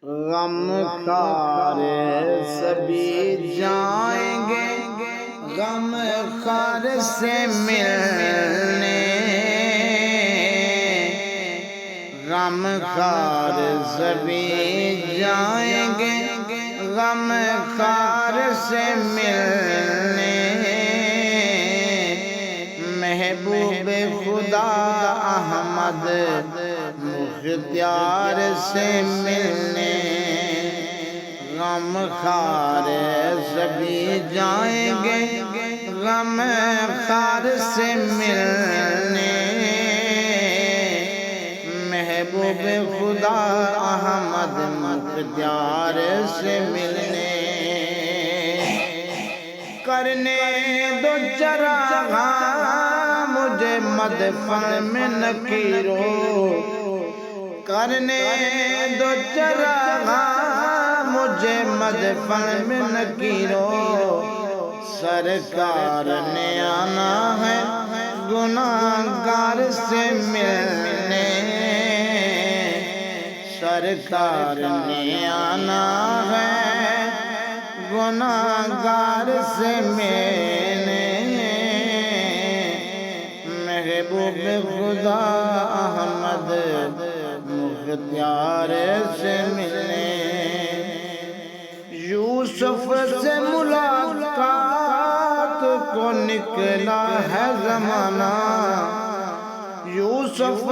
غم خار سبھی جائیں گے غم خار سے ملنے، غم خار سبھی جائیں گے غم خار سے ملنے، محبوب خدا احمد مختار سے ملنے، غم خار سبھی جائیں گے غم خار سے ملنے، محبوب خدا احمد مختار سے ملنے، کرنے دو چراغاں مجھے مدفن میں نکیرو، کرنے دو چراغاں مجھے مدفن میں نکیرو، سرکار نے آنا ہے گناہگار سے ملنے، سرکار نے آنا ہے گناہگار سے ملنے، محبوب خدا احمد مختار سے ملنے، یوسف سے ملاقات کو نکلا ہے زمانہ، یوسف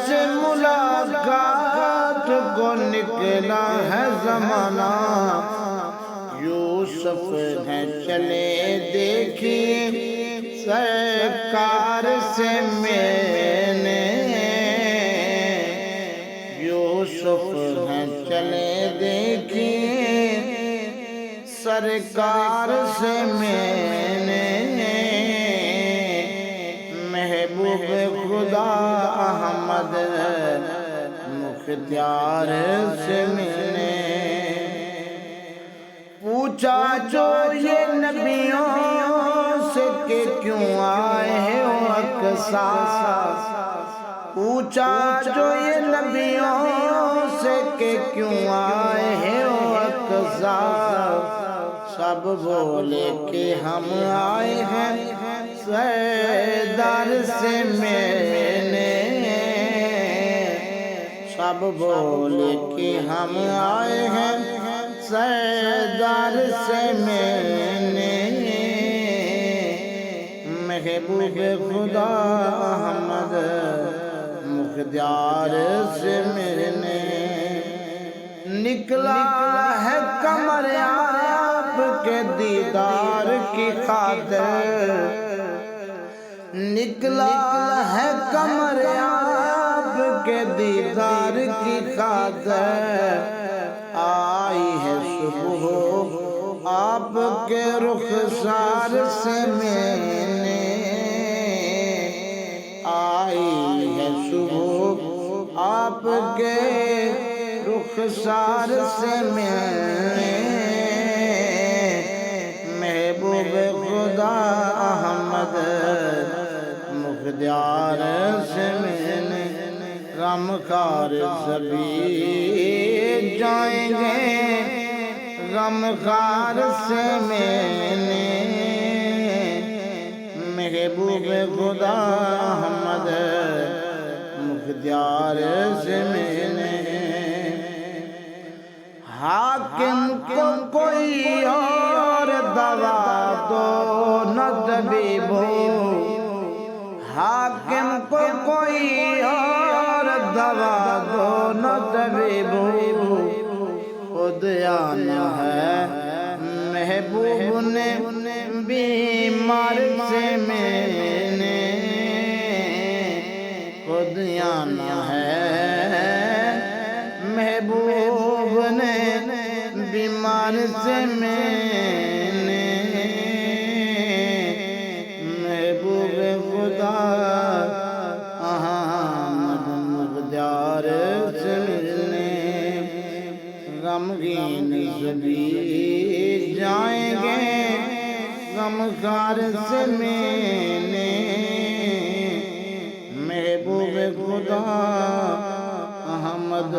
سے ملاقات کو نکلا ہے زمانہ، یوسف ہیں چلے دیکھیے سرکار سے ملنے، یوسف ہیں چلے دیکھیے سرکار سے ملنے، محبوب خدا احمد مختار سے ملنے، پوچھا جو یہ نبیوں سے کہ کیوں آئے ہو اقصا، پوچھا جو یہ نبیوں سے کہ کیوں آئے ہو اقصا، سب بولے کہ ہم آئے ہیں سردار سے ملنے، سب بولے کہ ہم آئے ہیں سردار سے ملنے، محبوب خدا احمد مختار سے ملنے، نکلا ہے قمر آپ کے دیدار کی خاطر، نکلا ہے قمر آپ کے دیدار کی خاطر، آئی ہے صبح آپ کے رخسار سے ملنے، آئی ہے صبح آپ کے رخسار سے ملنے، محبوب خدا احمد مختار سے ملنے، غم خار سبھی جائیں گے غم خار سے ملنے، محبوب خدا احمد مختار سے ملنے، حاکم کو کوئی اور دوا دو نہ طبیب ہو، حاکم کو کوئی اور دوا دو نہ طبیب ہو، خود آنا ہے محبوب نے بیمار سے ملنے، خود آنا ہے محبوب نے بیمار سے ملنے، محبوب خدا احمد مختار سے ملنے، غمگین سبھی جائیں گے غم خار سے ملنے، محبوب خدا احمد